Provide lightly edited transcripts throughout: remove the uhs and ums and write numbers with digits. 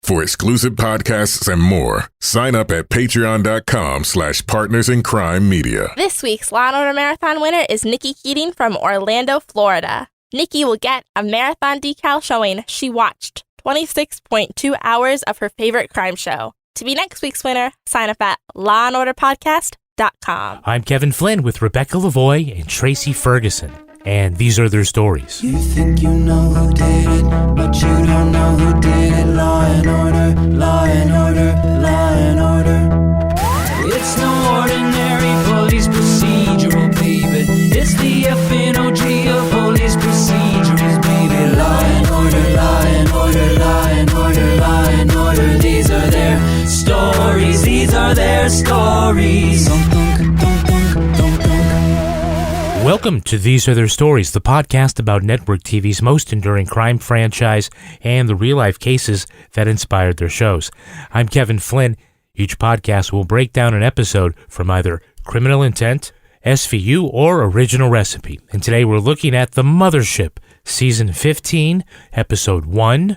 For exclusive podcasts and more, sign up at patreon.com/partnersincrimemedia. This week's Law & Order Marathon winner is Nikki Keating from Orlando, Florida. Nikki will get a marathon decal showing she watched 26.2 hours of her favorite crime show. To be next week's winner, sign up at lawandorderpodcast.com. I'm Kevin Flynn with Rebecca Lavoie and Tracey Ferguson, and these are their stories. You think you know who did it, but you don't know who did it. Law and order, law and order, law and order. It's no ordinary police procedural, baby. It's the FNOG of police procedures, baby. Law and order, law and order, law and order, law and order. These are their stories, these are their stories. Welcome to These Are Their Stories, the podcast about network TV's most enduring crime franchise and the real-life cases that inspired their shows. I'm Kevin Flynn. Each podcast will break down an episode from either Criminal Intent, SVU, or Original Recipe. And today we're looking at The Mothership, Season 15, Episode 1,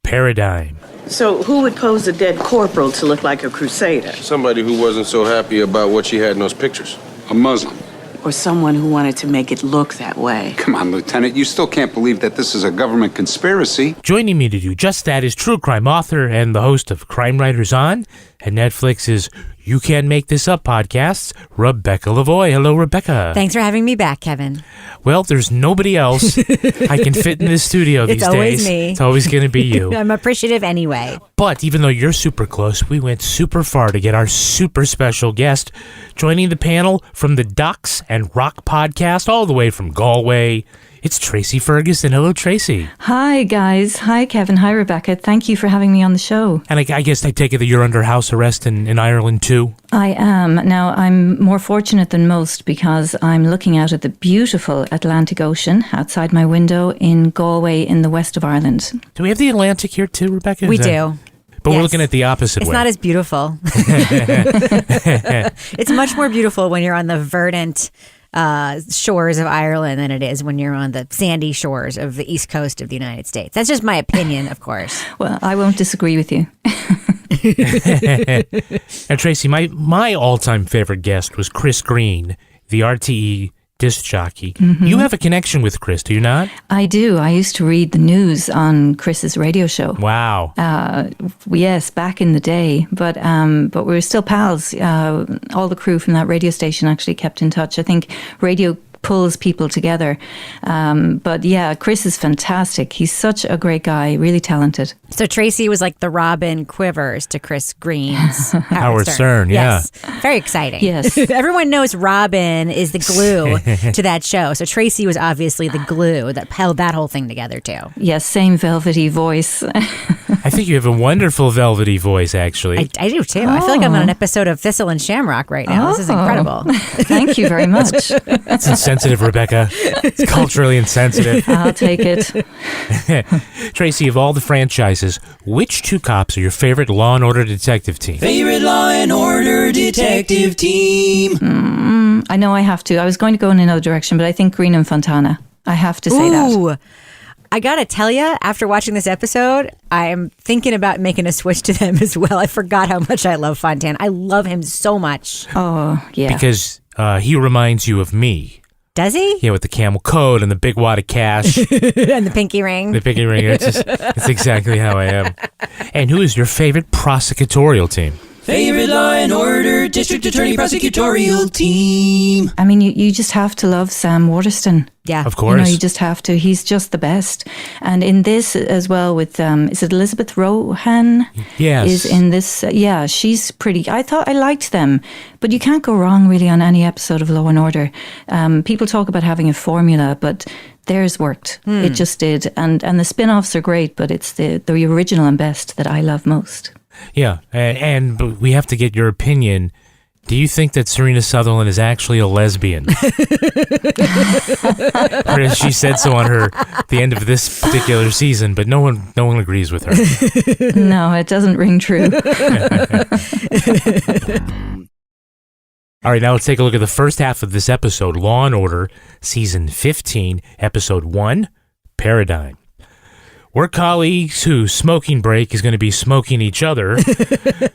Paradigm. So who would pose a dead corporal to look like a crusader? Somebody who wasn't so happy about what she had in those pictures. A Muslim. Or someone who wanted to make it look that way? Come on, Lieutenant, you still can't believe that this is a government conspiracy. Joining me to do just that is true crime author and the host of Crime Writers On and Netflix's You Can't Make This Up podcasts, Rebecca Lavoie. Hello, Rebecca. Thanks for having me back, Kevin. Well, there's nobody else I can fit in this studio these days. It's always me. It's always going to be you. I'm appreciative anyway. But even though you're super close, we went super far to get our super special guest joining the panel from the Ducks and Rock podcast all the way from Galway. It's Tracey Ferguson. Hello, Tracey. Hi, guys. Hi, Kevin. Hi, Rebecca. Thank you for having me on the show. And I guess I take it that you're under house arrest in Ireland, too? I am. Now, I'm more fortunate than most because I'm looking out at the beautiful Atlantic Ocean outside my window in Galway in the west of Ireland. Do we have the Atlantic here, too, Rebecca? We do. But yes. We're looking at the opposite way. It's not as beautiful. It's much more beautiful when you're on the verdant shores of Ireland than it is when you're on the sandy shores of the east coast of the United States. That's just my opinion, of course. Well, I won't disagree with you. Now, Tracey, my all-time favorite guest was Chris Green, the RTE disc jockey. Mm-hmm. You have a connection with Chris, do you not? I do. I used to read the news on Chris's radio show. Wow. Yes, back in the day. But we were still pals. All the crew from that radio station actually kept in touch. I think radio pulls people together. But yeah, Chris is fantastic. He's such a great guy, really talented. So Tracey was like the Robin Quivers to Chris Green's Howard Stern, yeah. Yes. Very exciting. Yes. Everyone knows Robin is the glue to that show. So Tracey was obviously the glue that held that whole thing together too. Yes, same velvety voice. I think you have a wonderful velvety voice, actually. I do too. I feel like I'm on an episode of Thistle and Shamrock right now. This is incredible. Thank you very much. That's insensitive, Rebecca. It's culturally insensitive. I'll take it. Tracey, of all the franchises, which two cops are your favorite Law & Order detective team? Favorite Law and Order detective team? I know I have to. I was going to go in another direction, but I think Green and Fontana. I have to say that. I gotta tell you, after watching this episode, I'm thinking about making a switch to them as well. I forgot how much I love Fontana. I love him so much. Oh, yeah. Because he reminds you of me. Does he? Yeah, with the camel coat and the big wad of cash. And the pinky ring. The pinky ring. It's exactly how I am. And who is your favorite prosecutorial team? Favorite Law and Order District Attorney Prosecutorial Team. I mean, you just have to love Sam Waterston. Yeah. Of course. You just have to. He's just the best. And in this as well with, is it Elizabeth Rohan? Yes. Is in this, yeah, she's pretty. I thought I liked them. But you can't go wrong really on any episode of Law and Order. People talk about having a formula, but theirs worked. It just did. And the spin-offs are great, but it's the original and best that I love most. Yeah, and we have to get your opinion. Do you think that Serena Sutherland is actually a lesbian? Or as she said so on the end of this particular season, but no one agrees with her. No, it doesn't ring true. All right, now let's take a look at the first half of this episode, Law & Order, Season 15, Episode 1, Paradigm. Work colleagues whose smoking break is going to be smoking each other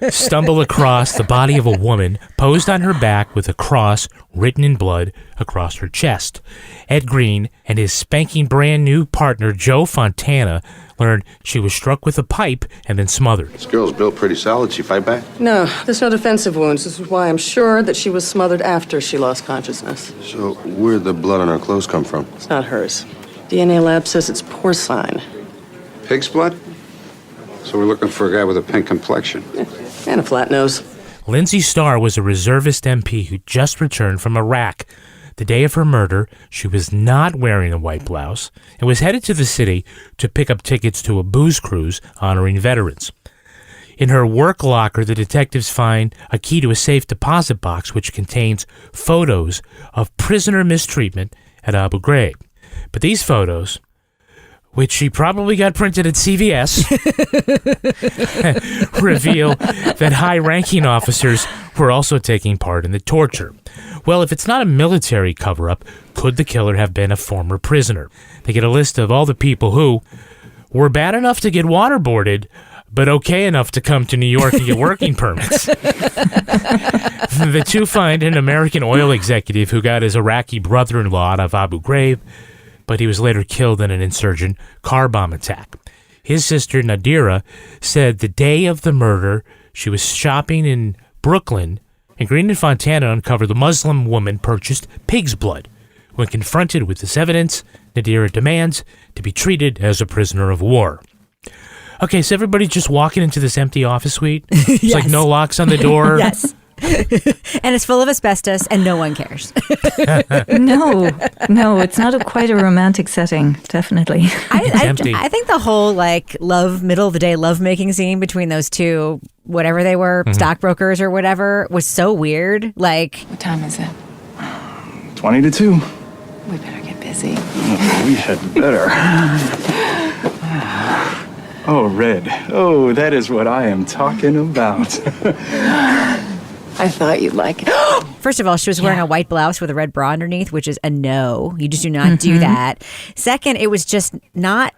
stumble across the body of a woman posed on her back with a cross written in blood across her chest. Ed Green and his spanking brand new partner Joe Fontana learned she was struck with a pipe and then smothered. This girl's built pretty solid. She fight back? No, there's no defensive wounds. This is why I'm sure that she was smothered after she lost consciousness. So where'd the blood on her clothes come from? It's not hers. DNA lab says it's porcine. Pig's blood? So we're looking for a guy with a pink complexion. And a flat nose. Lindsay Starr was a reservist MP who just returned from Iraq. The day of her murder, she was not wearing a white blouse and was headed to the city to pick up tickets to a booze cruise honoring veterans. In her work locker, the detectives find a key to a safe deposit box which contains photos of prisoner mistreatment at Abu Ghraib. But these photos, which she probably got printed at CVS, reveal that high-ranking officers were also taking part in the torture. Well, if it's not a military cover-up, could the killer have been a former prisoner? They get a list of all the people who were bad enough to get waterboarded, but okay enough to come to New York and get working permits. The two find an American oil executive who got his Iraqi brother-in-law out of Abu Ghraib, but he was later killed in an insurgent car bomb attack. His sister, Nadira, said the day of the murder, she was shopping in Brooklyn, and Green and Fontana uncovered the Muslim woman purchased pig's blood. When confronted with this evidence, Nadira demands to be treated as a prisoner of war. Okay, so everybody's just walking into this empty office suite? It's Yes. like no locks on the door? Yes. And it's full of asbestos, and no one cares. No, it's not quite a romantic setting, definitely. I think the whole middle of the day lovemaking scene between those two, whatever they were, stockbrokers or whatever, was so weird. What time is it? 20 to 2. We better get busy. We had better. Oh, Red. Oh, that is what I am talking about. I thought you'd like it. First of all, she was wearing a white blouse with a red bra underneath, which is a no. You just do not do that. Second, it was just not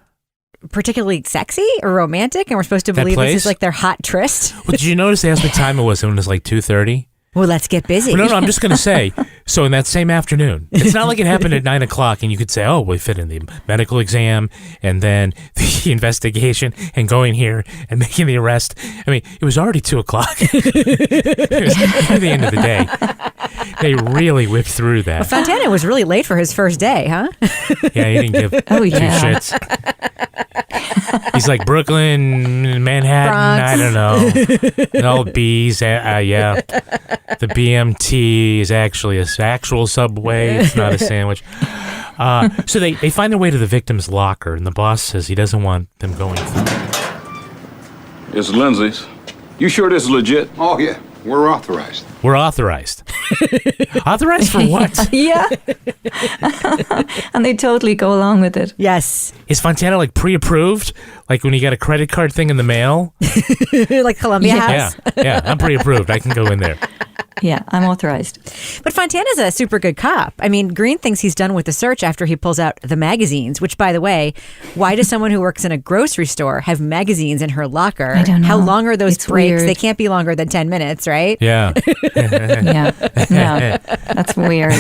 particularly sexy or romantic, and we're supposed to believe this is like their hot tryst. Well, did you notice they asked what time it was when it was like 2:30? Well, let's get busy. No, I'm just going to say, so in that same afternoon, it's not like it happened at 9 o'clock and you could say, oh, we fit in the medical exam and then the investigation and going here and making the arrest. I mean, it was already 2 o'clock. It was at the end of the day. They really whipped through that. Well, Fontana was really late for his first day, huh? Yeah, he didn't give two shits. He's like Brooklyn, Manhattan, Bronx. I don't know. And all B's, yeah. The BMT is actually an actual subway. It's not a sandwich. So they find their way to the victim's locker, and the boss says he doesn't want them going through. It's Lindsay's. You sure this is legit? Oh, yeah. We're authorized. We're authorized. Authorized for what? Yeah. And they totally go along with it. Yes. Is Fontana pre-approved? Like when you got a credit card thing in the mail? Like Columbia House? Yeah, I'm pre-approved. I can go in there. Yeah, I'm authorized. But Fontana's a super good cop. I mean, Green thinks he's done with the search after he pulls out the magazines, which, by the way, why does someone who works in a grocery store have magazines in her locker? I don't know. How long are those breaks? Weird. They can't be longer than 10 minutes, right? Yeah. Yeah, that's weird.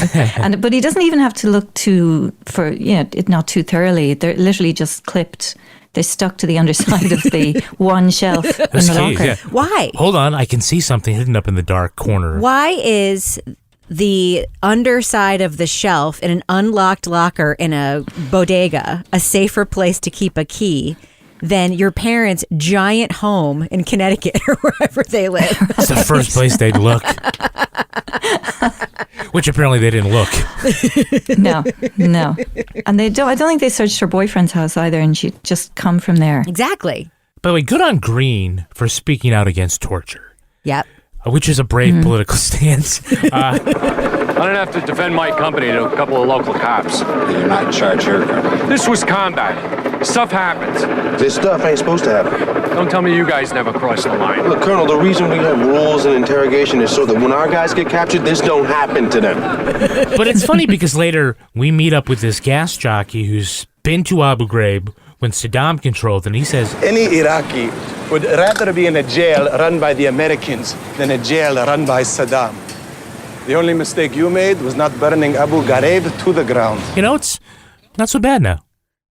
But he doesn't even have to look it not too thoroughly. They're literally just clipped. They're stuck to the underside of the one shelf in the locker. Yeah. Why? Hold on, I can see something hidden up in the dark corner. Why is the underside of the shelf in an unlocked locker in a bodega a safer place to keep a key than your parents' giant home in Connecticut or wherever they live? It's the first place they'd look. Which apparently they didn't look. No. And I don't think they searched her boyfriend's house either, and she'd just come from there. Exactly. By the way, good on Green for speaking out against torture. Yep. Which is a brave political stance. I don't have to defend my company to a couple of local cops. You're not in charge here, Colonel. This was combat. Stuff happens. This stuff ain't supposed to happen. Don't tell me you guys never crossed the line. Look, Colonel, the reason we have rules and interrogation is so that when our guys get captured, this don't happen to them. But it's funny because later we meet up with this gas jockey who's been to Abu Ghraib, when Saddam controlled, and he says, Any Iraqi would rather be in a jail run by the Americans than a jail run by Saddam. The only mistake you made was not burning Abu Ghraib to the ground. you know, it's not so bad now.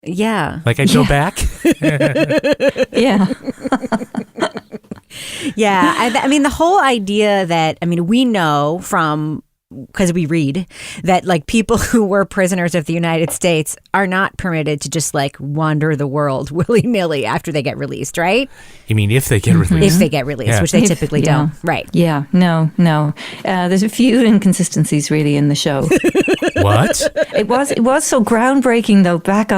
Yeah. Like I go back. Yeah. Yeah. I mean, the whole idea that, I mean, we know from, because we read that like people who were prisoners of the United States are not permitted to just like wander the world willy-nilly after they get released, right? You mean if they get released? If they get released, Yeah. which they typically don't. Right. Yeah. No. There's a few inconsistencies really in the show. What? It was so groundbreaking though back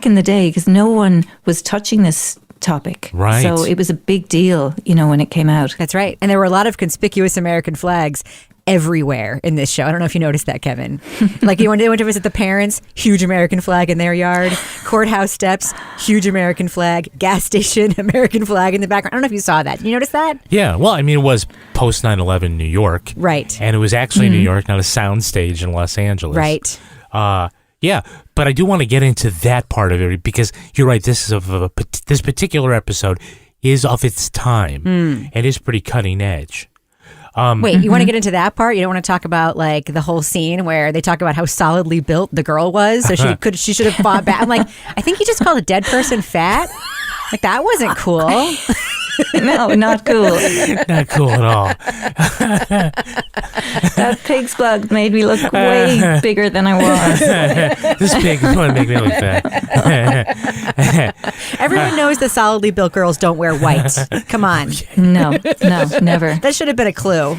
in the day because no one was touching this topic. Right. So it was a big deal, when it came out. That's right. And there were a lot of conspicuous American flags everywhere in this show. I don't know if you noticed that, Kevin. Like you went to visit the parents, huge American flag in their yard. Courthouse steps, huge American flag. Gas station, American flag in the background. I don't know if you saw that. Did you notice that? Yeah. Well, I mean, it was post 9/11 New York. Right. And it was actually New York, not a soundstage in Los Angeles. Right. Yeah, but I do want to get into that part of it because you're right. This is this particular episode is of its time and is pretty cutting edge. Wait, you want to get into that part? You don't want to talk about like the whole scene where they talk about how solidly built the girl was, so she should have fought back. I'm like, I think he just called a dead person fat. Like that wasn't cool. No, not cool. Not cool at all. That pig's blood made me look way bigger than I was. This pig is going to make me look fat. Everyone knows the solidly built girls don't wear white. Come on. No, never. That should have been a clue.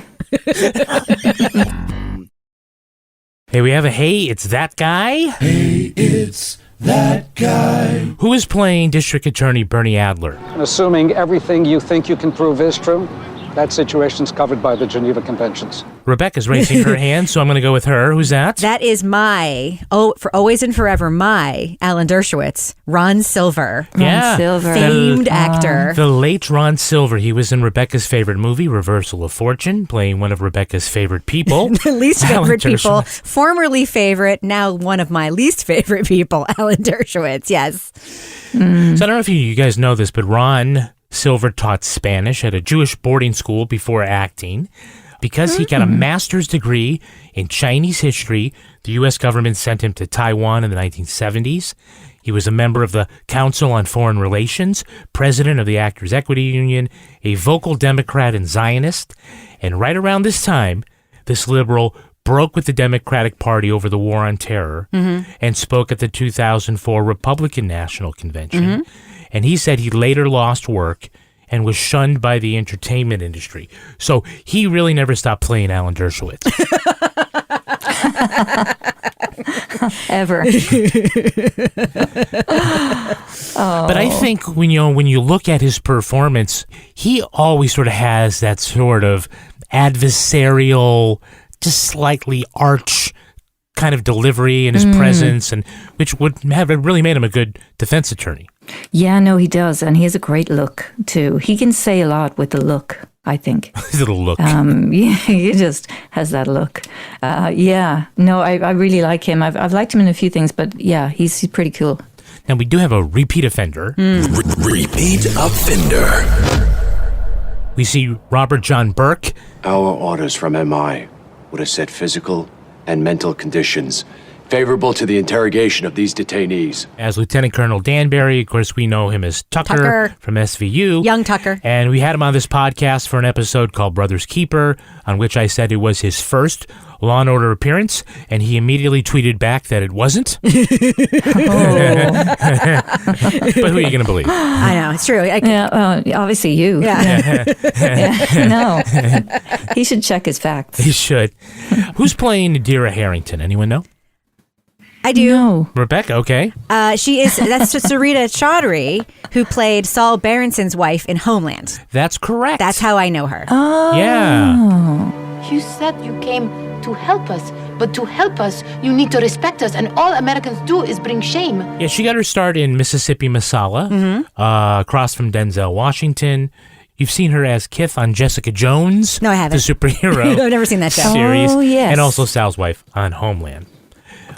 Hey, we have a hey, it's that guy. Hey, it's that guy. Who is playing District Attorney Bernie Adler? And assuming everything you think you can prove is true, that situation's covered by the Geneva Conventions. Rebecca's raising her hand, so I'm going to go with her. Who's that? That is for always and forever, my Alan Dershowitz, Ron Silver. Yeah. Ron Silver. Famed actor. The late Ron Silver. He was in Rebecca's favorite movie, Reversal of Fortune, playing one of Rebecca's favorite people. The least Alan favorite people. Dershowitz. Formerly favorite, now one of my least favorite people, Alan Dershowitz. Yes. So I don't know if you guys know this, but Ron Silver taught Spanish at a Jewish boarding school before acting. Because he got a master's degree in Chinese history, the U.S. government sent him to Taiwan in the 1970s. He was a member of the Council on Foreign Relations, president of the Actors Equity Union, a vocal Democrat and Zionist. And right around this time, this liberal broke with the Democratic Party over the War on Terror and spoke at the 2004 Republican National Convention. And he said he later lost work and was shunned by the entertainment industry. So he really never stopped playing Alan Dershowitz. Ever. But I think when you look at his performance, he always sort of has that sort of adversarial, just slightly arch kind of delivery in his presence, and which would have really made him a good defense attorney. Yeah, no, he does. And he has a great look, too. He can say a lot with the look, I think. His little look. Yeah, he just has that look. Yeah, no, I really like him. I've liked him in a few things, but yeah, he's pretty cool. Now, we do have a repeat offender. Repeat offender. We see Robert John Burke. Our orders from MI would have set physical and mental conditions favorable to the interrogation of these detainees. As Lieutenant Colonel Danbury. Of course, we know him as Tucker from SVU. Young Tucker. And we had him on this podcast for an episode called Brother's Keeper, on which I said it was his first Law & Order appearance, and he immediately tweeted back that it wasn't. But who are you going to believe? I know, it's true. Obviously you. Yeah. No. He should check his facts. He should. Who's playing Nadira Harrington? Anyone know? I do. No. Rebecca, okay. That's Sarita Chaudhry, who played Saul Berenson's wife in Homeland. That's correct. That's how I know her. Oh. Yeah. You said you came to help us, but to help us, you need to respect us, and all Americans do is bring shame. Yeah, she got her start in Mississippi Masala, across from Denzel Washington. You've seen her as Kith on Jessica Jones. No, I haven't. The superhero I've never seen that show. series. Oh, yes. And also Sal's wife on Homeland.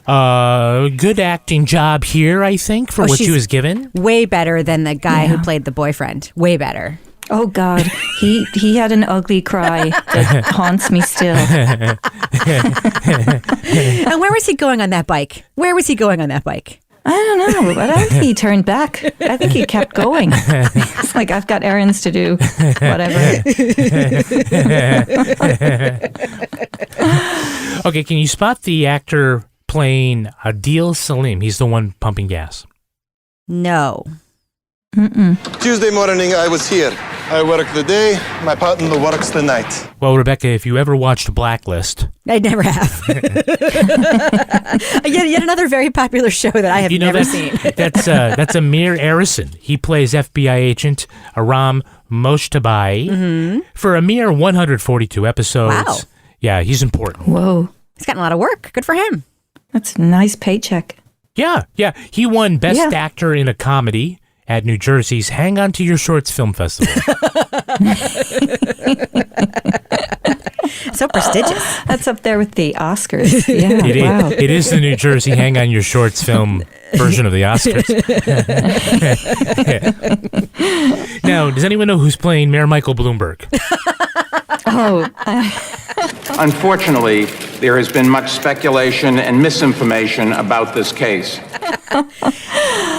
Good acting job here, I think, for what she was given. Way better than the guy who played the boyfriend. Way better. Oh, God. He had an ugly cry that haunts me still. And where was he going on that bike? I don't know, but I don't think he turned back. I think he kept going. It's like, I've got errands to do, whatever. Okay, can you spot the actor playing Adil Salim? He's the one pumping gas. No. Tuesday morning, I was here. I work the day, my partner works the night. Well, Rebecca, if you ever watched Blacklist... I never have. Yet another very popular show that I have never seen. That's Amir Arison. He plays FBI agent Aram Mojtabai for a mere 142 episodes. Wow. Yeah, he's important. Whoa. He's gotten a lot of work. Good for him. That's a nice paycheck. Yeah. He won Best Actor in a Comedy at New Jersey's Hang On to Your Shorts Film Festival. So prestigious. That's up there with the Oscars. Yeah, wow. It is the New Jersey Hang On Your Shorts film version of the Oscars. Now, does anyone know who's playing Mayor Michael Bloomberg? Unfortunately, there has been much speculation and misinformation about this case.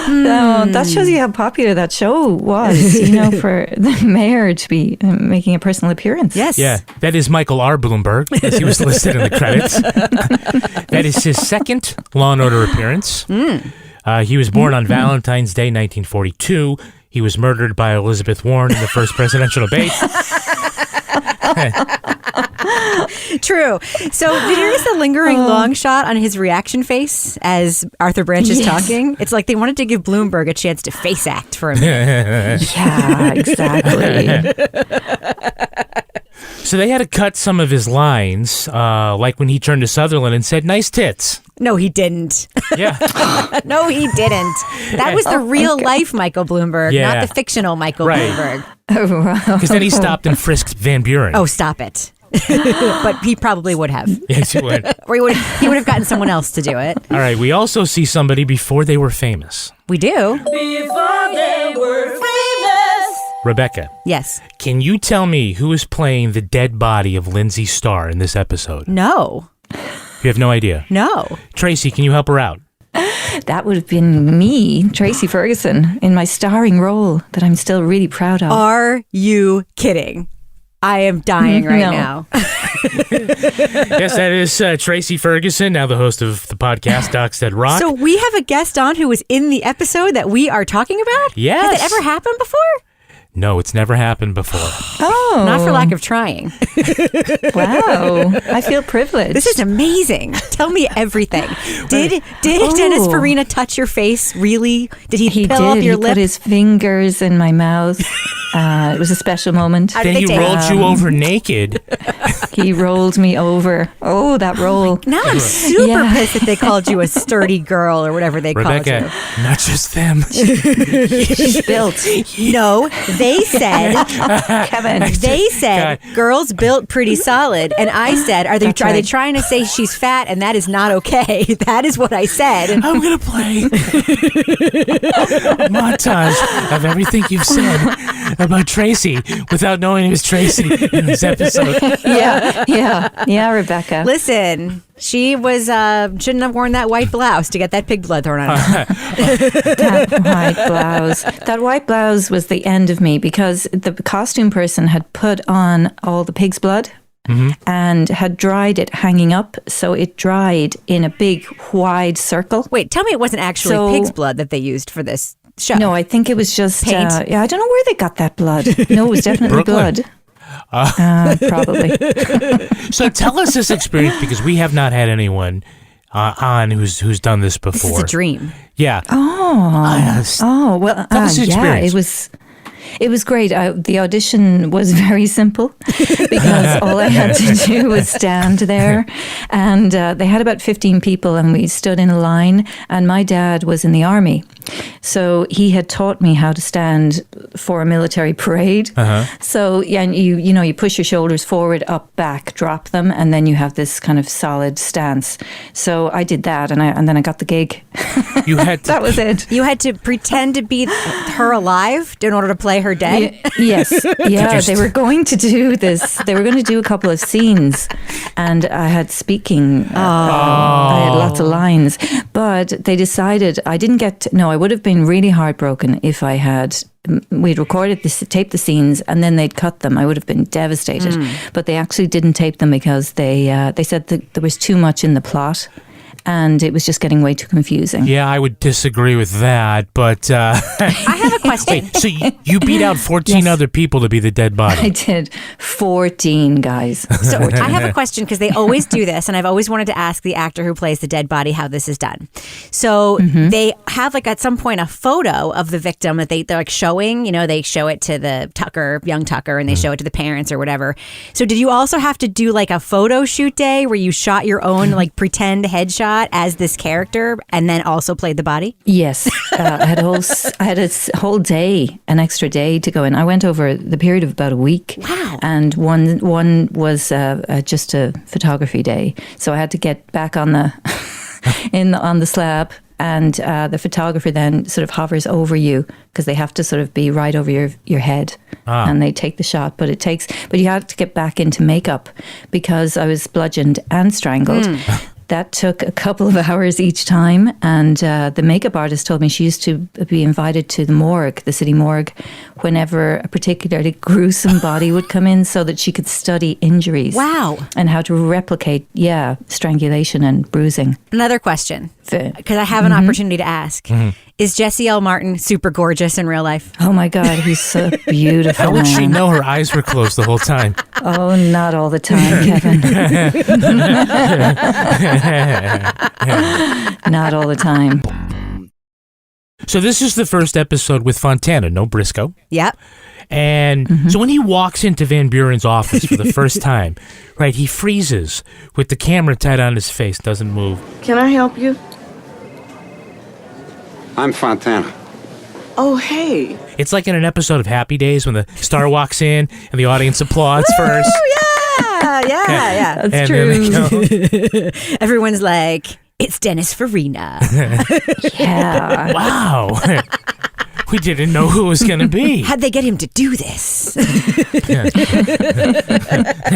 That shows you how popular that show was, for the mayor to be making a personal appearance. Yes. Yeah, that is Michael R. Bloomberg, as he was listed in the credits. That is his second Law & Order appearance. He was born on Valentine's Day, 1942. He was murdered by Elizabeth Warren in the first presidential debate. True. So did you notice the lingering long shot on his reaction face as Arthur Branch is talking? It's like they wanted to give Bloomberg a chance to face act for a minute. Yeah, exactly. So they had to cut some of his lines, like when he turned to Sutherland and said, "Nice tits." No, he didn't. Yeah. No, he didn't. That was the real life Michael Bloomberg, not the fictional Michael Bloomberg. Oh, wow. Because then he stopped and frisked Van Buren. Oh, stop it. But he probably would have. Yes, he would. Or he would have gotten someone else to do it. All right, we also see somebody before they were famous. We do. Before they were famous. Rebecca. Yes. Can you tell me who is playing the dead body of Lindsay Starr in this episode? No. You have no idea? No. Tracy, can you help her out? That would have been me, Tracey Ferguson, in my starring role that I'm still really proud of. Are you kidding? I am dying right now. Yes, that is Tracey Ferguson, now the host of the podcast Docs That Rock. So we have a guest on who was in the episode that we are talking about? Yes. Has it ever happened before? No, it's never happened before. Oh. Not for lack of trying. Wow. I feel privileged. This is amazing. Tell me everything. Did Dennis Farina touch your face? Really? Did he pill up your lip? He put his fingers in my mouth. It was a special moment. Then he rolled you over naked. He rolled me over. Oh, that roll. Now I'm super pissed that they called you a sturdy girl or whatever they called you. Rebecca, not just them. She's built. No, they said, Kevin. they said girls built pretty solid. And I said, are they trying to say she's fat and that is not okay? That is what I said. I'm going to play a montage of everything you've said about Tracy without knowing it was Tracy in this episode. Yeah, Rebecca. Listen, she was shouldn't have worn that white blouse to get that pig blood thrown on her. That white blouse was the end of me because the costume person had put on all the pig's blood. Mm-hmm. And had dried it hanging up, so it dried in a big wide circle. Wait, tell me it wasn't actually pig's blood that they used for this show. No, I think it was just paint. I don't know where they got that blood. No, it was definitely blood. Probably. So tell us this experience, because we have not had anyone on who's done this before. This is a dream. Yeah. Well, tell us the experience. It was great. The audition was very simple because all I had to do was stand there, and they had about 15 people, and we stood in a line, and my dad was in the army, So he had taught me how to stand for a military parade. So and you push your shoulders forward, up, back, drop them, and then you have this kind of solid stance. So I did that, and then I got the gig. You had that was it. You had to pretend to be her alive in order to play her dead? Yes. Yeah, they were going to do this. They were going to do a couple of scenes, and I had speaking. I had lots of lines, but they decided I didn't get. I would have been really heartbroken if I had. We'd recorded this, taped the scenes, and then they'd cut them. I would have been devastated. But they actually didn't tape them because they said that there was too much in the plot. And it was just getting way too confusing. Yeah, I would disagree with that, but... I have a question. Wait, so you beat out 14 other people to be the dead body? I did. 14 guys. So I have a question, because they always do this, and I've always wanted to ask the actor who plays the dead body how this is done. So they have, like, at some point a photo of the victim that they're like showing, they show it to the young Tucker, and they show it to the parents or whatever. So did you also have to do like a photo shoot day where you shot your own like pretend headshot as this character and then also played the body? Yes. I had a whole day, an extra day to go in. I went over the period of about a week. Wow. And one was just a photography day. So I had to get back on the on the slab, and the photographer then sort of hovers over you because they have to sort of be right over your head. And they take the shot, but you had to get back into makeup because I was bludgeoned and strangled. That took a couple of hours each time, and the makeup artist told me she used to be invited to the morgue, the city morgue, whenever a particularly gruesome body would come in so that she could study injuries. Wow. And how to replicate, strangulation and bruising. Another question, because I have an opportunity to ask. Is Jesse L. Martin super gorgeous in real life? Oh my God, he's so beautiful. How would she know her eyes were closed the whole time? Oh, not all the time, Kevin. Not all the time. So this is the first episode with Fontana, no Briscoe. Yep. And so when he walks into Van Buren's office for the first time, right, he freezes with the camera tight on his face, doesn't move. Can I help you? I'm Fontana. Oh, hey. It's like in an episode of Happy Days when the star walks in and the audience applauds first. Oh, yeah. That's true. Everyone's like, it's Dennis Farina. Yeah. Wow. We didn't know who it was going to be. How'd they get him to do this?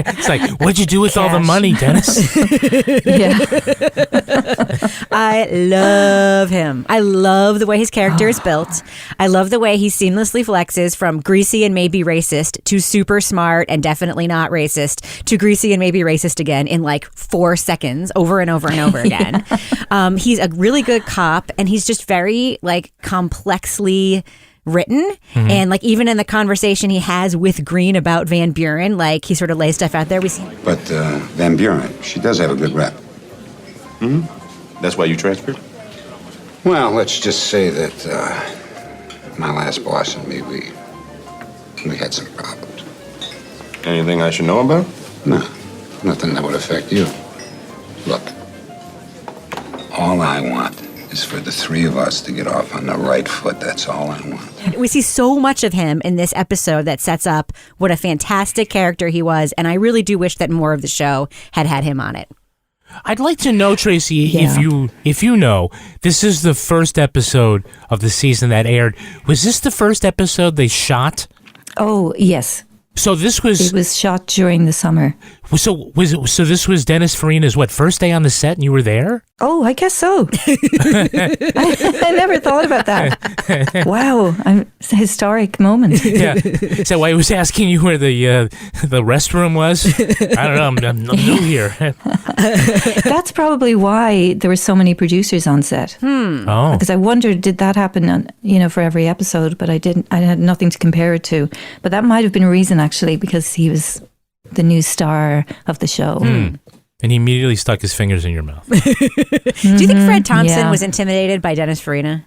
It's like, what'd you do with all the money, Dennis? I love him. I love the way his character is built. I love the way he seamlessly flexes from greasy and maybe racist to super smart and definitely not racist to greasy and maybe racist again in like 4 seconds over and over and over again. He's a really good cop, and he's just very like complexly written. And like even in the conversation he has with Green about Van Buren, like he sort of lays stuff out there. We see. But Van Buren, she does have a good rep. That's why you transferred? Well, let's just say that my last boss and me, we had some problems. Anything I should know about? No, nothing that would affect you. Look, all I want is for the three of us to get off on the right foot. That's all I want. We see so much of him in this episode that sets up what a fantastic character he was, and I really do wish that more of the show had him on it. I'd like to know, Tracy, if you know, this is the first episode of the season that aired. Was this the first episode they shot? Oh, yes. So this was... It was shot during the summer. So this was Dennis Farina's, first day on the set, and you were there? Oh, I guess so. I never thought about that. Wow, it's a historic moment. Yeah. Is that why I was asking you where the restroom was? I don't know. I'm new here. That's probably why there were so many producers on set. Oh. Because I wondered, did that happen, for every episode? But I didn't. I had nothing to compare it to. But that might have been a reason, actually, because he was the new star of the show. And he immediately stuck his fingers in your mouth. Do you think Fred Thompson was intimidated by Dennis Farina?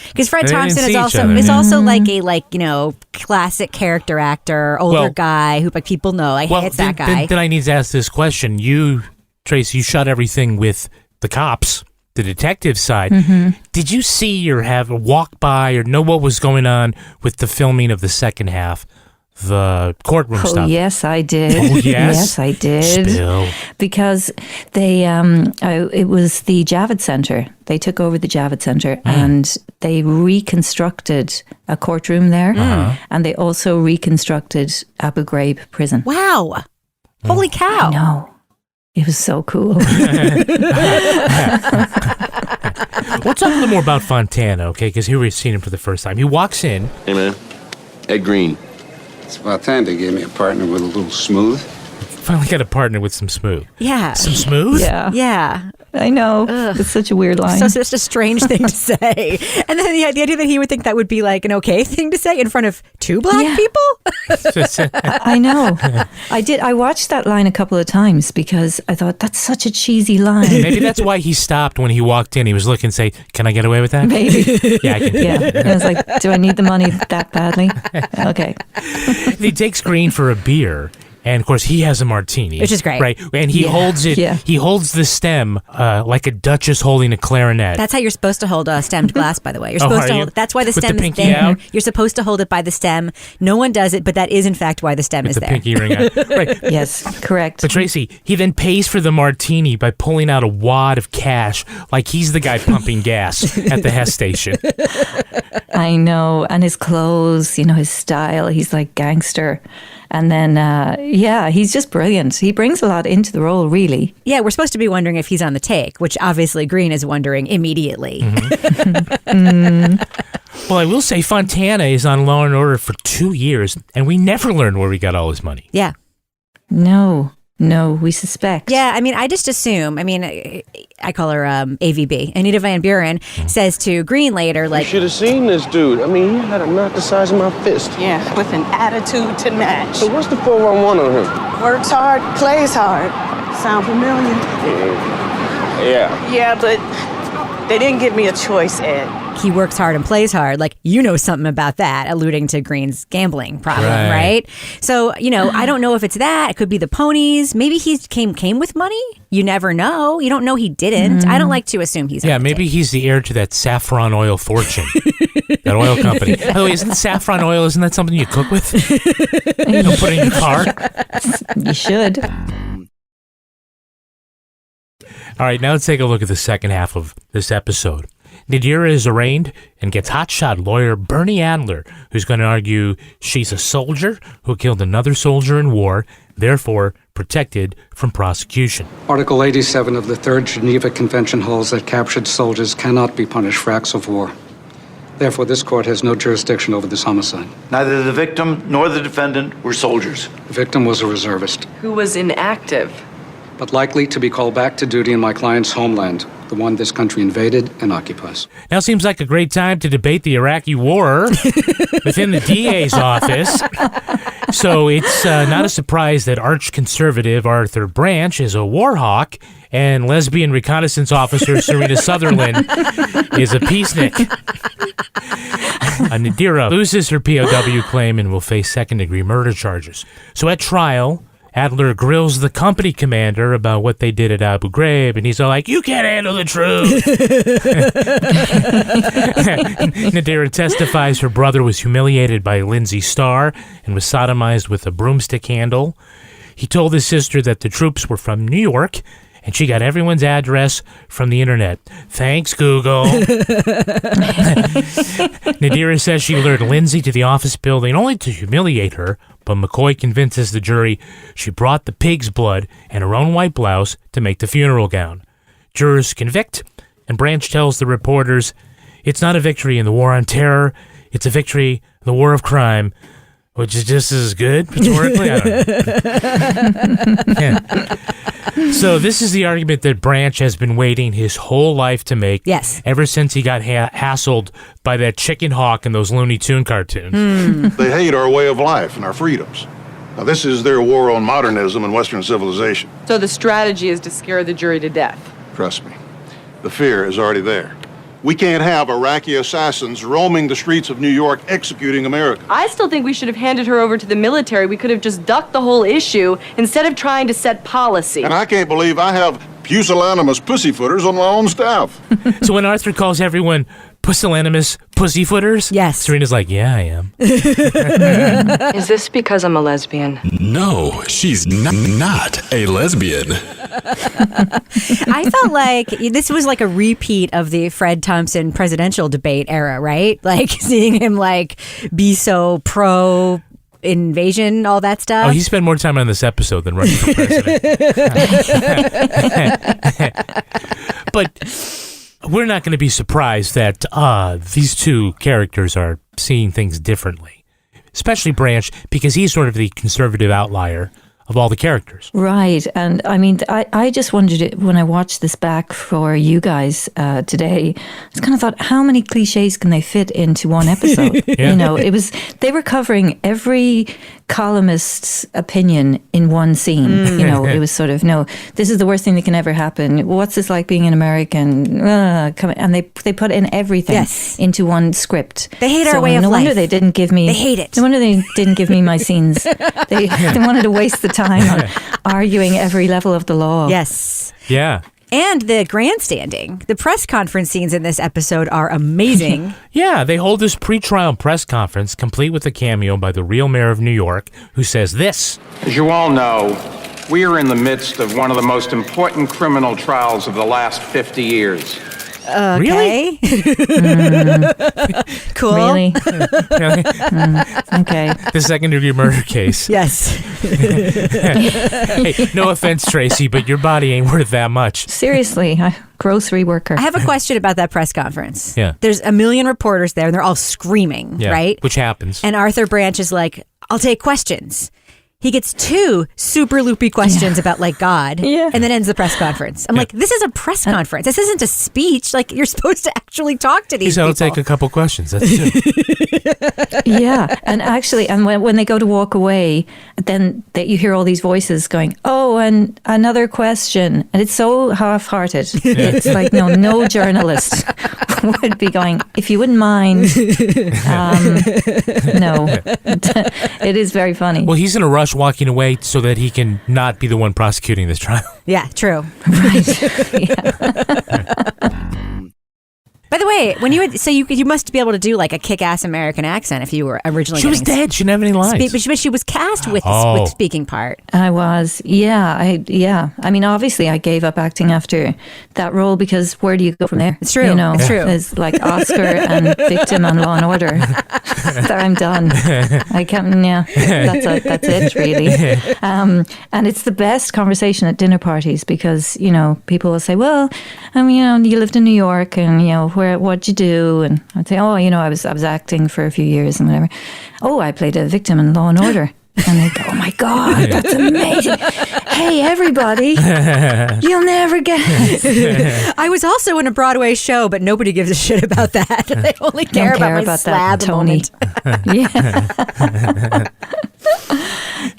Because Fred Thompson is also like a classic character actor, older guy who people know. It's that guy. Then I need to ask this question. You, Tracy, you shot everything with the cops. the detective side. Mm-hmm. Did you see or have a walk by or know what was going on with the filming of the second half? The courtroom stuff. Yes, I did. Oh, yes? Yes, I did. Spill. Because they, it was the Javits Center. They took over the Javits Center and they reconstructed a courtroom there. And they also reconstructed Abu Ghraib prison. Wow. Holy cow. I know. It was so cool. We'll talk a little more about Fontana, okay? Because here we've seen him for the first time. He walks in. Hey, man. Ed Green. It's about time they gave me a partner with a little smooth. Finally got a partner with some smooth. Yeah. Some smooth? Yeah. Yeah. I know. It's such a weird line. So it's just a strange thing to say. And then the idea that he would think that would be like an okay thing to say in front of two black people? I know. I watched that line a couple of times because I thought that's such a cheesy line. Maybe that's why he stopped when he walked in. He was looking and say, can I get away with that? Maybe. Yeah, I can. Yeah. And I was like, do I need the money that badly? Okay. He takes Green for a beer. And of course, he has a martini, which is great, right? And he holds it. Yeah. He holds the stem like a duchess holding a clarinet. That's how you're supposed to hold a stemmed glass, by the way. You're supposed to hold it. That's why the stem is there. Out? You're supposed to hold it by the stem. No one does it, but that is in fact why the stem is the there. Pinky ring out. Right. Yes, correct. But Tracey, he then pays for the martini by pulling out a wad of cash, like he's the guy pumping gas at the Hess station. I know, and his clothes, his style. He's like gangster. And then, he's just brilliant. He brings a lot into the role, really. Yeah, we're supposed to be wondering if he's on the take, which obviously Green is wondering immediately. Well, I will say Fontana is on Law & Order for 2 years, and we never learn where he got all his money. Yeah. No, we suspect. Yeah, I mean, I just assume. I mean, I call her AVB. Anita Van Buren says to Green later, like... You should have seen this dude. I mean, he had a knot the size of my fist. Yeah, with an attitude to match. So what's the 411 on him? Works hard, plays hard. Sound familiar? Yeah. Yeah, but they didn't give me a choice, Ed. He works hard and plays hard. Like, you know something about that, alluding to Green's gambling problem, right? So, I don't know if it's that. It could be the ponies. Maybe he came with money. You never know. You don't know he didn't. I don't like to assume he's maybe he's the heir to that saffron oil fortune. That oil company. By the way, isn't saffron oil, isn't that something you cook with? You don't put it in your car? You should. All right, now let's take a look at the second half of this episode. Nadira is arraigned and gets hotshot lawyer Bernie Adler, who's going to argue she's a soldier who killed another soldier in war, therefore protected from prosecution. Article 87 of the Third Geneva Convention holds that captured soldiers cannot be punished for acts of war. Therefore, this court has no jurisdiction over this homicide. Neither the victim nor the defendant were soldiers. The victim was a reservist, Who was inactive. but likely to be called back to duty in my client's homeland, the one this country invaded and occupies. Now seems like a great time to debate the Iraqi war within the DA's office. So it's not a surprise that arch-conservative Arthur Branch is a war hawk and lesbian reconnaissance officer Serena Sutherland is a peacenik. Nadira loses her POW claim and will face second-degree murder charges. So at trial, Adler grills the company commander about what they did at Abu Ghraib, and he's all like, you can't handle the truth. Nadira testifies her brother was humiliated by Lindsay Starr and was sodomized with a broomstick handle. He told his sister that the troops were from New York, and she got everyone's address from the internet. Thanks, Google. Nadira says she lured Lindsay to the office building only to humiliate her, but McCoy convinces the jury she brought the pig's blood and her own white blouse to make the funeral gown. Jurors convict, and Branch tells the reporters, it's not a victory in the war on terror, it's a victory in the war of crime, which is just as good, rhetorically. I don't know. Yeah. So this is the argument that Branch has been waiting his whole life to make. Yes. Ever since he got hassled by that chicken hawk in those Looney Tune cartoons. They hate our way of life and our freedoms. Now, this is their war on modernism and Western civilization. So the strategy is to scare the jury to death. Trust me. The fear is already there. We can't have Iraqi assassins roaming the streets of New York executing Americans. I still think we should have handed her over to the military. We could have just ducked the whole issue instead of trying to set policy. And I can't believe I have pusillanimous pussyfooters on my own staff. So when Arthur calls everyone pusillanimous pussyfooters, yes, Serena's like, yeah, I am. Is this because I'm a lesbian? No, she's not a lesbian. I felt like this was like a repeat of the Fred Thompson presidential debate era, right? Like seeing him like be so pro invasion, all that stuff. Oh, he spent more time on this episode than running for president. But we're not going to be surprised that these two characters are seeing things differently, especially Branch, because he's sort of the conservative outlier of all the characters. Right. And I mean, I just wondered when I watched this back for you guys today, I just kind of thought, how many cliches can they fit into one episode? Yeah. You know, they were covering every columnist's opinion in one scene. You know, it was sort of, no, this is the worst thing that can ever happen. What's this like being an American? And they put in everything into one script. They hate our way of life. No wonder they didn't give me. They hate it. No wonder they didn't give me my scenes. They wanted to waste the time on arguing every level of the law. Yes. Yeah. And the grandstanding. The press conference scenes in this episode are amazing. Yeah, they hold this pre-trial press conference, complete with a cameo by the real mayor of New York, who says this. As you all know, we are in the midst of one of the most important criminal trials of the last 50 years. Okay. Really? Cool. Really? Really? Okay. The second-degree murder case. Yes. Hey, no offense, Tracy, but your body ain't worth that much. Seriously, grocery worker. I have a question about that press conference. Yeah. There's a million reporters there, and they're all screaming, Yeah, right? which happens. And Arthur Branch is like, I'll take questions. He gets two super loopy questions about like God, and then ends the press conference. I'm like, this is a press conference. This isn't a speech. Like, you're supposed to actually talk to these He said, I'll people. take a couple questions. That's it. Yeah, and actually, and when they go to walk away, then you hear all these voices going, "Oh, and another question," and it's so half-hearted. It's like no journalist would be going, "If you wouldn't mind." No, it is very funny. Well, he's in a rush walking away so that he can not be the one prosecuting this trial. Yeah, true. By the way, when you must be able to do like a kick-ass American accent if you were originally. She was dead. She didn't have any lines. But she was cast with speaking part. I was, I mean, obviously, I gave up acting after that role because where do you go from there? It's true. You know, it's true. There's like Oscar and Victim and Law and Order. I'm done. I can't. Yeah, that's it really. And it's the best conversation at dinner parties because people will say, "Well, you lived in New York, and what'd you do?" And I'd say, "Oh, I was acting for a few years and whatever." "Oh, I played a victim in Law and Order." And they go, "Oh my God, that's amazing. Hey, everybody, you'll never guess." I was also in a Broadway show, but nobody gives a shit about that. They only care about my slab that, Tony. Yeah.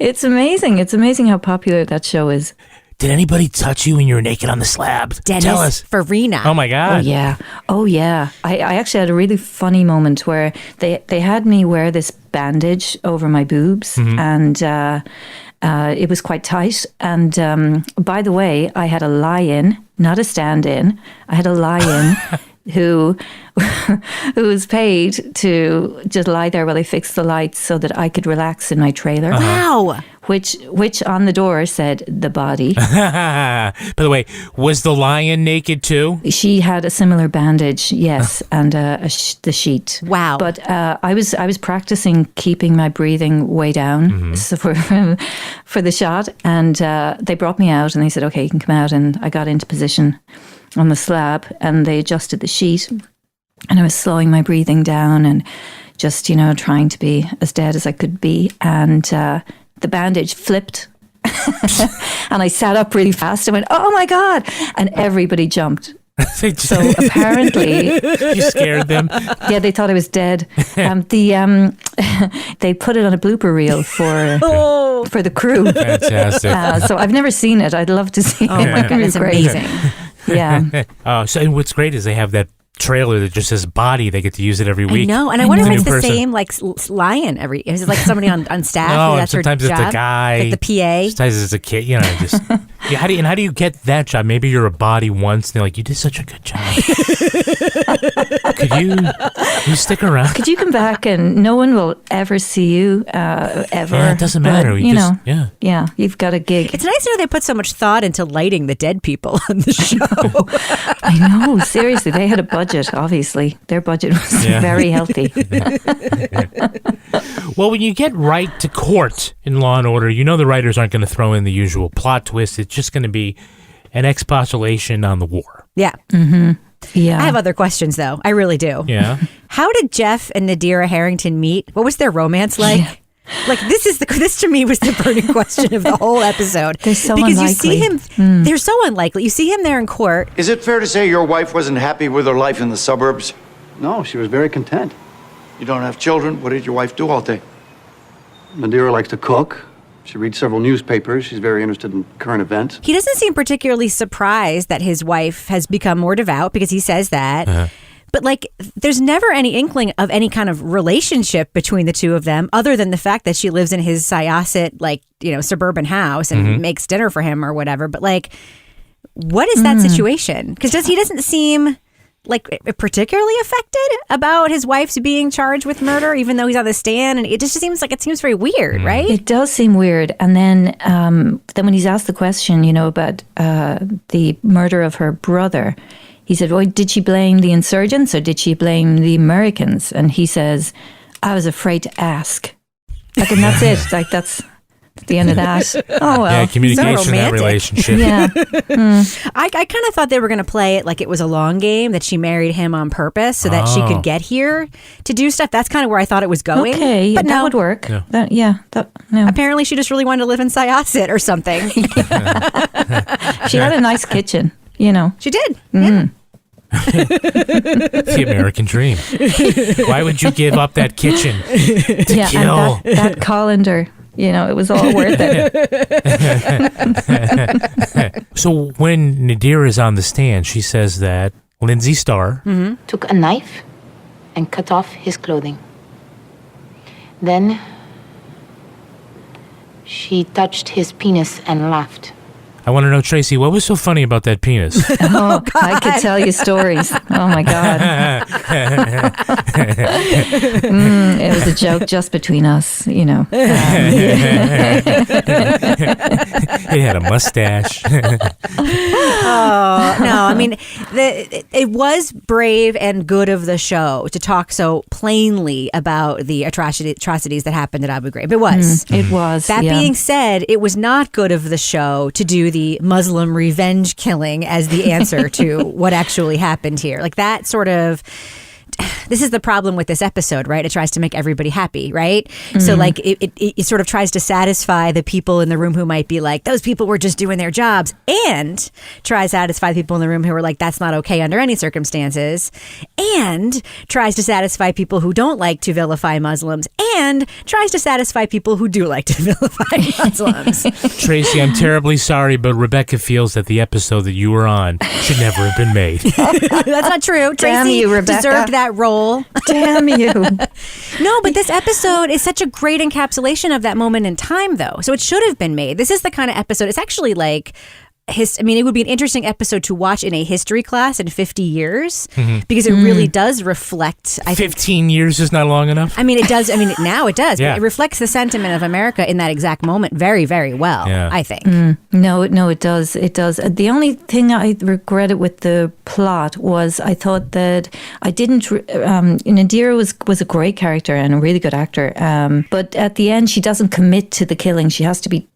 It's amazing. It's amazing how popular that show is. Did anybody touch you when you were naked on the slab? Dennis Tell us. Farina. Oh my God. Oh yeah. I actually had a really funny moment where they had me wear this bandage over my boobs, and it was quite tight. And by the way, I had a lie-in, not a stand-in. I had a lie-in who was paid to just lie there while they fixed the lights so that I could relax in my trailer. Wow. Which on the door said the body. By the way, was the lion naked too? She had a similar bandage, yes, and the sheet. Wow! But I was practicing keeping my breathing way down so for the shot, and they brought me out and they said, "Okay, you can come out." And I got into position on the slab, and they adjusted the sheet, and I was slowing my breathing down and just trying to be as dead as I could be, and the bandage flipped and I sat up really fast and went, "Oh my God," and everybody jumped. So apparently you scared them. Yeah, they thought I was dead. They put it on a blooper reel for the crew. Fantastic. So I've never seen it. I'd love to see it. Oh my God, it's amazing. Yeah. So what's great is they have that trailer that just says body. They get to use it every week. I know, and I wonder if it's the person. same like lion every. Is it like somebody on staff? No, that's sometimes her it's job? a guy. Like the PA. Sometimes it's a kid. Just Yeah, how do you get that job? Maybe you're a body once, and they're like, you did such a good job. Could you stick around? Could you come back and no one will ever see you ever? Yeah, it doesn't matter. But, yeah, you've got a gig. It's nice to know they put so much thought into lighting the dead people on the show. I know, seriously. They had a budget, obviously. Their budget was very healthy. Well, when you get right to court in Law & Order, you know the writers aren't going to throw in the usual plot twist. It's just going to be an expostulation on the war. Yeah. Mm-hmm. Yeah. I have other questions, though. I really do. Yeah. How did Jeff and Nadira Harrington meet? What was their romance like? Yeah. Like, this to me was the burning question of the whole episode. They're so because unlikely. You see him, they're so unlikely. You see him there in court. Is it fair to say your wife wasn't happy with her life in the suburbs? No, she was very content. You don't have children. What did your wife do all day? Nadira likes to cook. She reads several newspapers. She's very interested in current events. He doesn't seem particularly surprised that his wife has become more devout because he says that. Uh-huh. But like, there's never any inkling of any kind of relationship between the two of them other than the fact that she lives in his Syosset, like, suburban house and makes dinner for him or whatever. But like, what is that situation? Because he doesn't seem like particularly affected about his wife's being charged with murder, even though he's on the stand, and it just seems very weird, right? It does seem weird. And then when he's asked the question, about the murder of her brother, he said, "Well, did she blame the insurgents or did she blame the Americans?" And he says, "I was afraid to ask." Like, and that's it. Like, that's the end of that. Oh, well. Yeah, communication in that relationship. Yeah. I kind of thought they were going to play it like it was a long game, that she married him on purpose so that she could get here to do stuff. That's kind of where I thought it was going. Okay, but that would work. Yeah. No. Apparently she just really wanted to live in Syosset or something. She had a nice kitchen, She did. Yeah. The American dream. Why would you give up that kitchen to kill? And that colander. It was all worth it. So when Nadira is on the stand, she says that Lindsay Starr took a knife and cut off his clothing. Then she touched his penis and laughed. I want to know, Tracy, what was so funny about that penis? Oh, I could tell you stories. Oh, my God. It was a joke just between us, It had a mustache. Oh, no. I mean, it was brave and good of the show to talk so plainly about the atrocities that happened at Abu Ghraib. It was. It was. That being said, it was not good of the show to do the Muslim revenge killing as the answer to what actually happened here. Like, that sort of... This is the problem with this episode, right? It tries to make everybody happy, right? So like it sort of tries to satisfy the people in the room who might be like, those people were just doing their jobs, and tries to satisfy the people in the room who are like, that's not okay under any circumstances, and tries to satisfy people who don't like to vilify Muslims, and tries to satisfy people who do like to vilify Muslims. Tracy, I'm terribly sorry, but Rebecca feels that the episode that you were on should never have been made. That's not true. Damn Tracy you, Rebecca. Deserved that role. Damn you. No, but this episode is such a great encapsulation of that moment in time, though. So it should have been made. This is the kind of episode, it's actually like... it would be an interesting episode to watch in a history class in 50 years because it really does reflect. 15 years is not long enough. It does. Now it does. Yeah. But it reflects the sentiment of America in that exact moment very, very well, I think. No, it does. It does. The only thing I regretted with the plot was I thought that I didn't. Nadira was a great character and a really good actor. But at the end, she doesn't commit to the killing. She has to be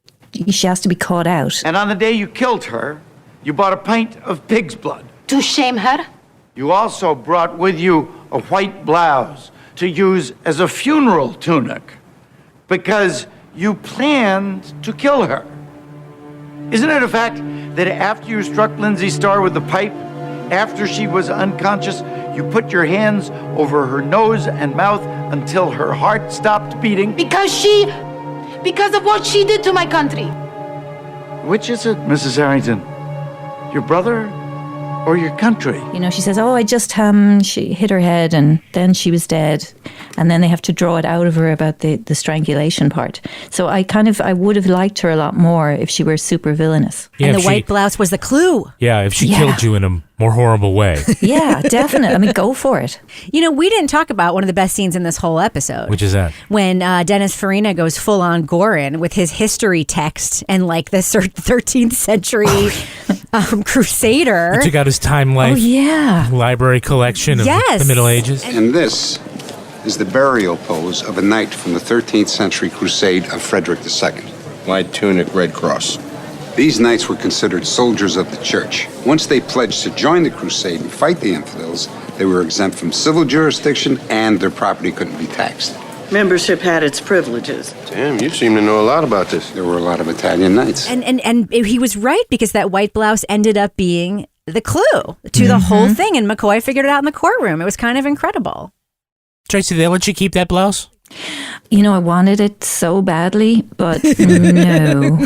caught out. And on the day you killed her, you bought a pint of pig's blood. To shame her? You also brought with you a white blouse to use as a funeral tunic because you planned to kill her. Isn't it a fact that after you struck Lindsay Starr with the pipe, after she was unconscious, you put your hands over her nose and mouth until her heart stopped beating? Because of what she did to my country. Which is it, Mrs. Harrington? Your brother or your country? You know, she says, oh, she hit her head and then she was dead. And then they have to draw it out of her about the strangulation part. So I would have liked her a lot more if she were super villainous. Yeah, and the white blouse was the clue. Yeah, if she killed you in a more horrible way. Yeah, definitely. I mean, go for it. You know, we didn't talk about one of the best scenes in this whole episode. Which is that? When Dennis Farina goes full on Buren with his history text and like the 13th century crusader. He took out his Time Life library collection of the Middle Ages. And this is the burial pose of a knight from the 13th century crusade of Frederick II. White tunic, red cross. These knights were considered soldiers of the church. Once they pledged to join the crusade and fight the infidels, they were exempt from civil jurisdiction and their property couldn't be taxed. Membership had its privileges. Damn, you seem to know a lot about this. There were a lot of Italian knights. And he was right, because that white blouse ended up being the clue to the whole thing, and McCoy figured it out in the courtroom. It was kind of incredible. Tracy, they let you keep that blouse? You know, I wanted it so badly, but no.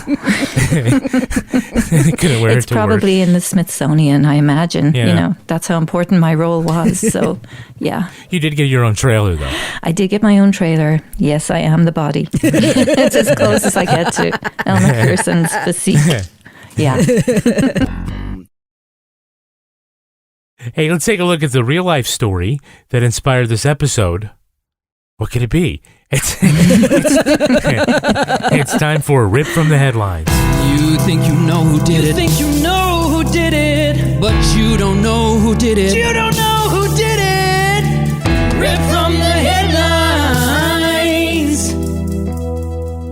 Couldn't wear It's it to probably work. in the Smithsonian, I imagine. Yeah. You know, that's how important my role was. So, yeah. You did get your own trailer, though. I did get my own trailer. Yes, I am the body. It's as close as I get to Elmer Pearson's physique. Yeah. Hey, let's take a look at the real-life story that inspired this episode. What could it be? It's time for a rip from the headlines. You think you know who did it. You think you know who did it. But you don't know who did it. You don't know who did it. Rip from the headlines.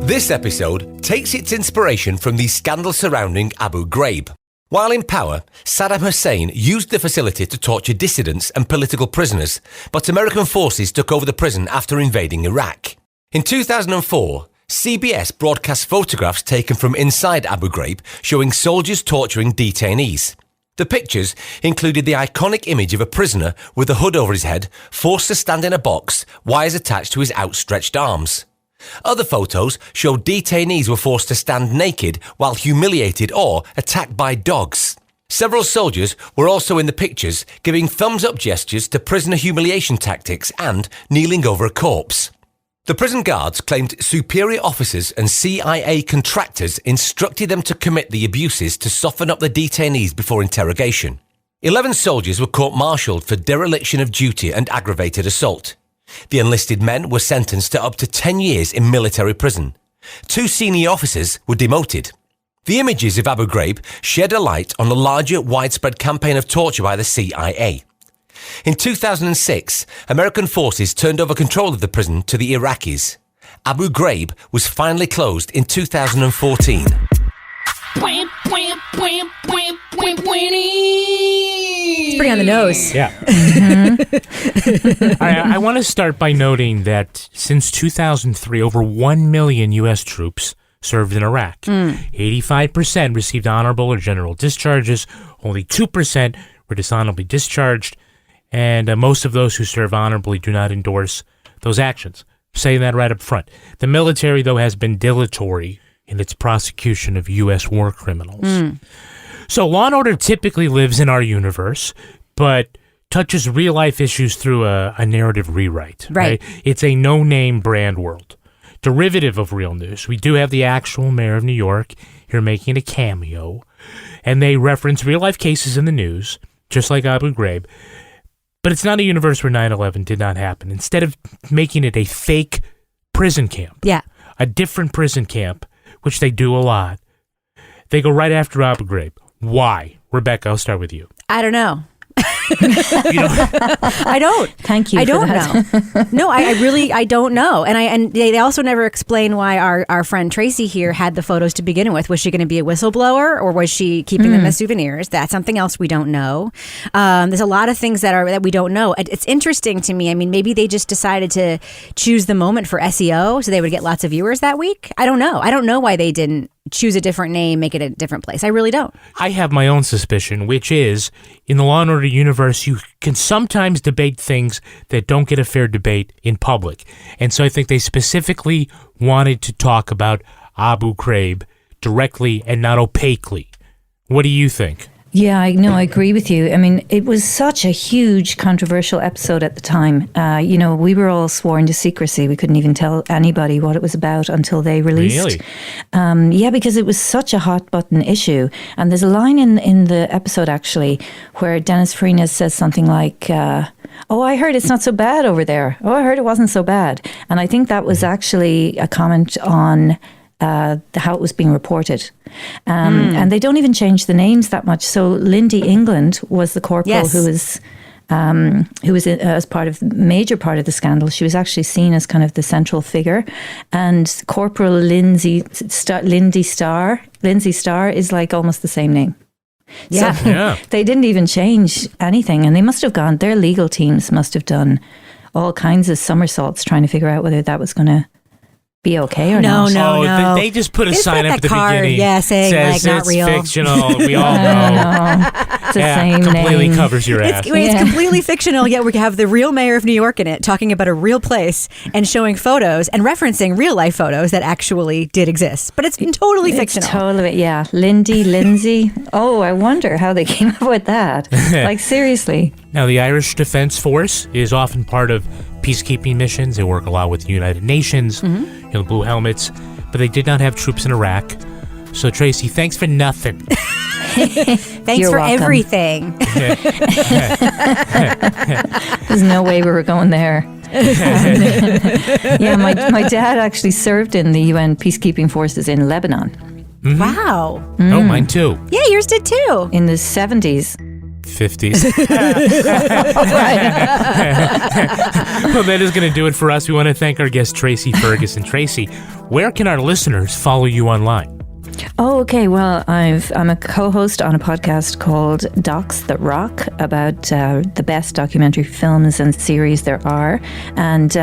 This episode takes its inspiration from the scandal surrounding Abu Ghraib. While in power, Saddam Hussein used the facility to torture dissidents and political prisoners, but American forces took over the prison after invading Iraq. In 2004, CBS broadcast photographs taken from inside Abu Ghraib showing soldiers torturing detainees. The pictures included the iconic image of a prisoner with a hood over his head, forced to stand in a box, wires attached to his outstretched arms. Other photos showed detainees were forced to stand naked while humiliated or attacked by dogs. Several soldiers were also in the pictures, giving thumbs-up gestures to prisoner humiliation tactics and kneeling over a corpse. The prison guards claimed superior officers and CIA contractors instructed them to commit the abuses to soften up the detainees before interrogation. 11 soldiers were court-martialed for dereliction of duty and aggravated assault. The enlisted men were sentenced to up to 10 years in military prison. 2 senior officers were demoted. The images of Abu Ghraib shed a light on the larger, widespread campaign of torture by the CIA. In 2006, American forces turned over control of the prison to the Iraqis. Abu Ghraib was finally closed in 2014. It's pretty on the nose. Yeah. I want to start by noting that since 2003, over 1 million U.S. troops served in Iraq. 85% received honorable or general discharges. Only 2% were dishonorably discharged. And most of those who serve honorably do not endorse those actions. Saying that right up front. The military, though, has been dilatory in its prosecution of U.S. war criminals. So Law & Order typically lives in our universe, but touches real-life issues through a narrative rewrite. Right. It's a no-name brand world. Derivative of real news. We do have the actual mayor of New York here making a cameo, and they reference real-life cases in the news, just like Abu Ghraib. But it's not a universe where 9/11 did not happen. Instead of making it a fake prison camp, a different prison camp, which they do a lot, they go right after Abu Ghraib. Why? Rebecca, I'll start with you. I don't know. I don't. Thank you. I for don't that. know. No, I really don't know. And they also never explain why our friend Tracy here had the photos to begin with. Was she going to be a whistleblower, or was she keeping them as souvenirs? That's something else we don't know. There's a lot of things that we don't know. It's interesting to me. I mean, maybe they just decided to choose the moment for SEO so they would get lots of viewers that week. I don't know. I don't know why they didn't choose a different name, make it a different place. I really don't. I have my own suspicion, which is, in the Law & Order universe, you can sometimes debate things that don't get a fair debate in public. And so I think they specifically wanted to talk about Abu Ghraib directly and not opaquely. What do you think? Yeah, I agree with you. I mean, it was such a huge controversial episode at the time. We were all sworn to secrecy. We couldn't even tell anybody what it was about until they released. Really? Because it was such a hot button issue. And there's a line in the episode, actually, where Dennis Farina says something like, oh, I heard it's not so bad over there. Oh, I heard it wasn't so bad. And I think that was actually a comment on how it was being reported. And they don't even change the names that much. So Lindy England was the corporal who was as major part of the scandal. She was actually seen as kind of the central figure. And Corporal Lindsay Starr is like almost the same name. Yeah. So they didn't even change anything. And they must have gone, their legal teams must have done all kinds of somersaults trying to figure out whether that was going to be okay or not. No. They just put a They just sign put up at that the card, beginning. saying says like not it's real. fictional. We all know. It's the same completely name. covers your ass. It's completely fictional, yet we have the real mayor of New York in it talking about a real place and showing photos and referencing real life photos that actually did exist. But it's totally fictional. It's totally, Lindsay. Oh, I wonder how they came up with that. Like, seriously. Now, the Irish Defence Force is often part of peacekeeping missions. They work a lot with the United Nations, the Blue Helmets, but they did not have troops in Iraq. So, Tracey, thanks for nothing. Thanks You're for welcome. everything. There's no way we were going there. My dad actually served in the UN peacekeeping forces in Lebanon. Wow. Oh, mine too. Yeah, yours did too. In the 70s. 50s. Well, that is going to do it for us. We want to thank our guest, Tracey Ferguson. Tracey, where can our listeners follow you online? Oh, okay. Well, I'm a co-host on a podcast called Docs That Rock about the best documentary films and series there are. And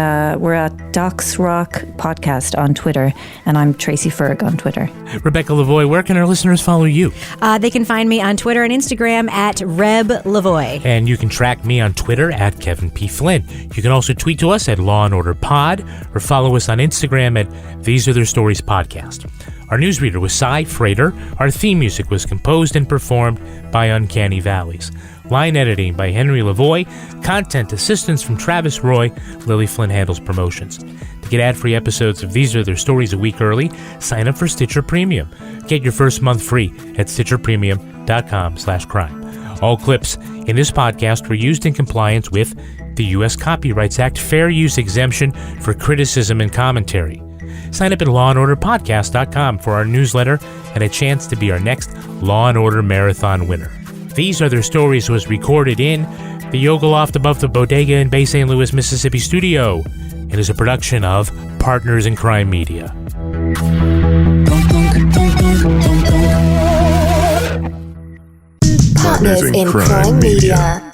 we're at Docs Rock Podcast on Twitter. And I'm Tracey Ferg on Twitter. Rebecca Lavoie, where can our listeners follow you? They can find me on Twitter and Instagram at Reb Lavoie. And you can track me on Twitter at Kevin P. Flynn. You can also tweet to us at Law and Order Pod or follow us on Instagram at These Are Their Stories Podcast. Our newsreader was Cy Frater. Our theme music was composed and performed by Uncanny Valleys. Line editing by Henry Lavoie. Content assistance from Travis Roy. Lily Flynn handles promotions. To get ad-free episodes of These Are Their Stories a week early, sign up for Stitcher Premium. Get your first month free at stitcherpremium.com/crime. All clips in this podcast were used in compliance with the U.S. Copyrights Act Fair Use Exemption for criticism and commentary. Sign up at lawandorderpodcast.com for our newsletter and a chance to be our next Law & Order Marathon winner. These Are Their Stories was recorded in the Yoga Loft above the Bodega in Bay St. Louis, Mississippi studio and is a production of Partners in Crime Media. Partners in Crime Media.